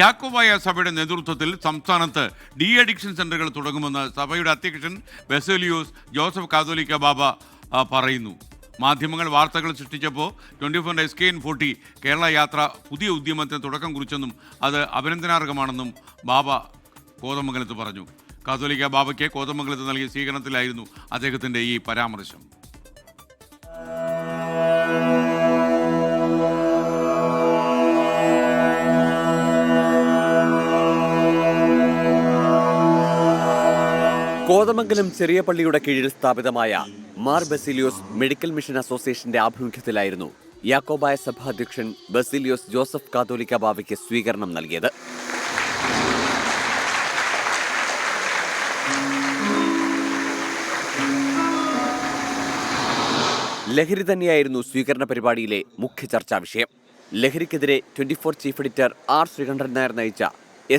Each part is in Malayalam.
യാക്കോബായ സഭയുടെ നേതൃത്വത്തിൽ സംസ്ഥാനത്ത് ഡി അഡിക്ഷൻ സെന്ററുകൾ തുടങ്ങുമെന്ന് സഭയുടെ അധ്യക്ഷൻ ബസേലിയോസ് ജോസഫ് കാതോലിക്ക ബാബ പറയുന്നു. മാധ്യമങ്ങൾ വാർത്തകൾ സൃഷ്ടിച്ചപ്പോൾ 24 SKN40 കേരള യാത്ര പുതിയ ഉദ്യമത്തിന് തുടക്കം കുറിച്ചെന്നും അത് അഭിനന്ദനാർഹമാണെന്നും ബാബ കോതമംഗലത്ത് പറഞ്ഞു. കാതോലിക്ക ബാബയ്ക്ക് കോതമംഗലത്ത് നൽകിയ സ്വീകരണത്തിലായിരുന്നു അദ്ദേഹത്തിൻ്റെ ഈ പരാമർശം. കോതമംഗലം ചെറിയ പള്ളിയുടെ കീഴിൽ സ്ഥാപിതമായ മാർ ബസേലിയോസ് മെഡിക്കൽ മിഷൻ അസോസിയേഷന്റെ ആഭിമുഖ്യത്തിലായിരുന്നു യാക്കോബായ സഭാധ്യക്ഷൻ ബസേലിയോസ് ജോസഫ് കാതോലിക്ക ബാവയ്ക്ക് സ്വീകരണം നൽകിയത്. ലഹരി തന്നെയായിരുന്നു സ്വീകരണ പരിപാടിയിലെ മുഖ്യ ചർച്ചാ വിഷയം. ലഹരിക്കെതിരെ 24 chief editor R Sreekandan Nair നയിച്ച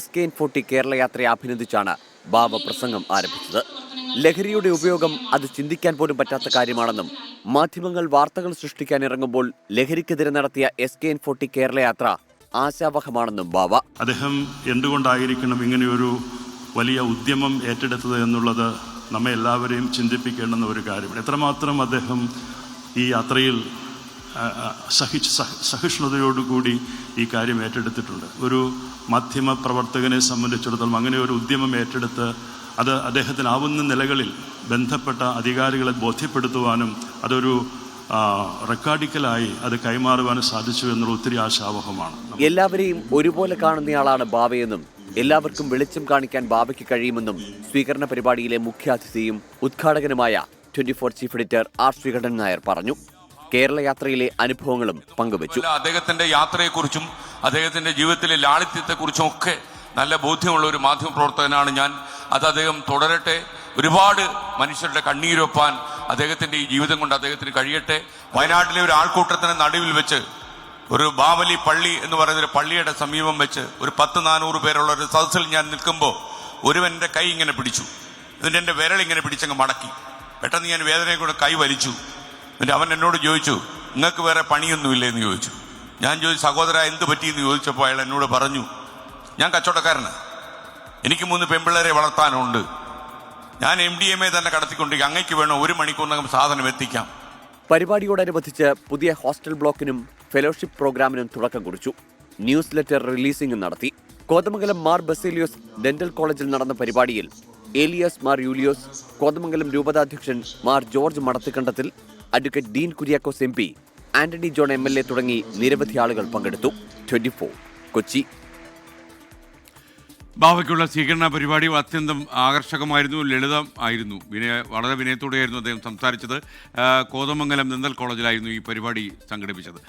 SKN40 കേരള യാത്രയെ അഭിനന്ദിച്ചാണ് ബാബ പ്രസംഗം ആരംഭിച്ചത്. ലഹരിയുടെ ഉപയോഗം അത് ചിന്തിക്കാൻ പോലും പറ്റാത്ത കാര്യമാണെന്നും മാധ്യമങ്ങൾ വാർത്തകൾ സൃഷ്ടിക്കാൻ ഇറങ്ങുമ്പോൾ ലഹരിക്കെതിരെ നടത്തിയ SKN40 കേരള യാത്ര ആശാവഹമാണെന്നും ബാബ. അദ്ദേഹം എന്തുകൊണ്ടായിരിക്കണം ഇങ്ങനെയൊരു വലിയ ഉദ്യമം ഏറ്റെടുത്തത് എന്നുള്ളത് നമ്മെ എല്ലാവരെയും ചിന്തിപ്പിക്കേണ്ടുന്ന ഒരു കാര്യമാണ്. എത്രമാത്രം അദ്ദേഹം ഈ യാത്രയിൽ സഹിഷ്ണുതയോടുകൂടി ഈ കാര്യം ഏറ്റെടുത്തിട്ടുണ്ട്. ഒരു മാധ്യമ പ്രവർത്തകനെ സംബന്ധിച്ചിടത്തോളം അങ്ങനെ ഒരു ഉദ്യമം ഏറ്റെടുത്ത് അത് അദ്ദേഹത്തിനാവുന്ന നിലകളിൽ ബന്ധപ്പെട്ട അധികാരികളെ ബോധ്യപ്പെടുത്തുവാനും അതൊരു റെക്കോർഡിക്കലായി അത് കൈമാറുവാനും സാധിച്ചു എന്നുള്ള ഒത്തിരി ആശാവഹമാണ്. എല്ലാവരെയും ഒരുപോലെ കാണുന്നയാളാണ് ബാബയെന്നും എല്ലാവർക്കും വെളിച്ചം കാണിക്കാൻ ബാബയ്ക്ക് കഴിയുമെന്നും സ്വീകരണ പരിപാടിയിലെ മുഖ്യാതിഥിയും ഉദ്ഘാടകനുമായ 24 chief editor R Sreekandan Nair പറഞ്ഞു. കേരള യാത്രയിലെ അനുഭവങ്ങളും പങ്കുവച്ചു. അദ്ദേഹത്തിന്റെ യാത്രയെക്കുറിച്ചും അദ്ദേഹത്തിന്റെ ജീവിതത്തിലെ ലാളിത്യത്തെക്കുറിച്ചും ഒക്കെ നല്ല ബോധ്യമുള്ള ഒരു മാധ്യമ പ്രവർത്തകനാണ് ഞാൻ. അത് അദ്ദേഹം തുടരട്ടെ. ഒരുപാട് മനുഷ്യരുടെ കണ്ണീരൊപ്പാൻ അദ്ദേഹത്തിന്റെ ഈ ജീവിതം കൊണ്ട് അദ്ദേഹത്തിന് കഴിയട്ടെ. വയനാട്ടിലെ ഒരു ആൾക്കൂട്ടത്തിന് നടുവിൽ വെച്ച് ഒരു ബാവലി പള്ളി എന്ന് പറയുന്ന ഒരു പള്ളിയുടെ സമീപം വെച്ച് ഒരു 100-400 പേരുള്ള ഒരു സദസ്സിൽ ഞാൻ നിൽക്കുമ്പോൾ ഒരുവൻ എൻ്റെ കൈ ഇങ്ങനെ പിടിച്ചു. എന്നിട്ട് എൻ്റെ വിരൽ ഇങ്ങനെ പിടിച്ചങ്ങ് മടക്കി. പെട്ടെന്ന് ഞാൻ വേദനയെ കൂടെ കൈ വലിച്ചു. എന്നിട്ട് അവൻ എന്നോട് ചോദിച്ചു, നിങ്ങൾക്ക് വേറെ പണിയൊന്നുമില്ലേ എന്ന് ചോദിച്ചു. ഞാൻ ചോദിച്ചു, സഹോദര എന്ത് പറ്റിയെന്ന് ചോദിച്ചപ്പോൾ അയാൾ എന്നോട് പറഞ്ഞു, ഞാൻ കച്ചവടക്കാരന്, എനിക്ക് 3 പെൺപിള്ളേരെ വളർത്താനുണ്ട്, ഞാൻ MDMA തന്നെ കടത്തിക്കൊണ്ടിരിക്കും, അങ്ങേക്ക് വേണോ 1 മണിക്കൂറിനകം സാധനം എത്തിക്കാം. പരിപാടിയോടനുബന്ധിച്ച് പുതിയ ഹോസ്റ്റൽ ബ്ലോക്കിനും ഫെലോഷിപ്പ് പ്രോഗ്രാമിനും തുടക്കം കുറിച്ചു. ന്യൂസ് ലെറ്റർ റിലീസിംഗും നടത്തി. കോതമംഗലം മാർ ബസേലിയോസ് ഡെന്റൽ കോളേജിൽ നടന്ന പരിപാടിയിൽ ഏലിയാസ് മാർ യൂലിയോസ്, കോതമംഗലം രൂപതാധ്യക്ഷൻ Mar George Madathikandathil, advocate Dean Kuriakose MP, Antony John MLA തുടങ്ങി നിരവധി ആളുകൾ പങ്കെടുത്തു. 24 കൊച്ചി. ബാബയ്ക്കുള്ള സ്വീകരണ പരിപാടി അത്യന്തം ആകർഷകമായിരുന്നു, ലളിതം ആയിരുന്നു. വളരെ വിനയത്തോടെയായിരുന്നു അദ്ദേഹം സംസാരിച്ചത്. കോതമംഗലം ഡെന്റൽ കോളേജിലായിരുന്നു ഈ പരിപാടി സംഘടിപ്പിച്ചത്.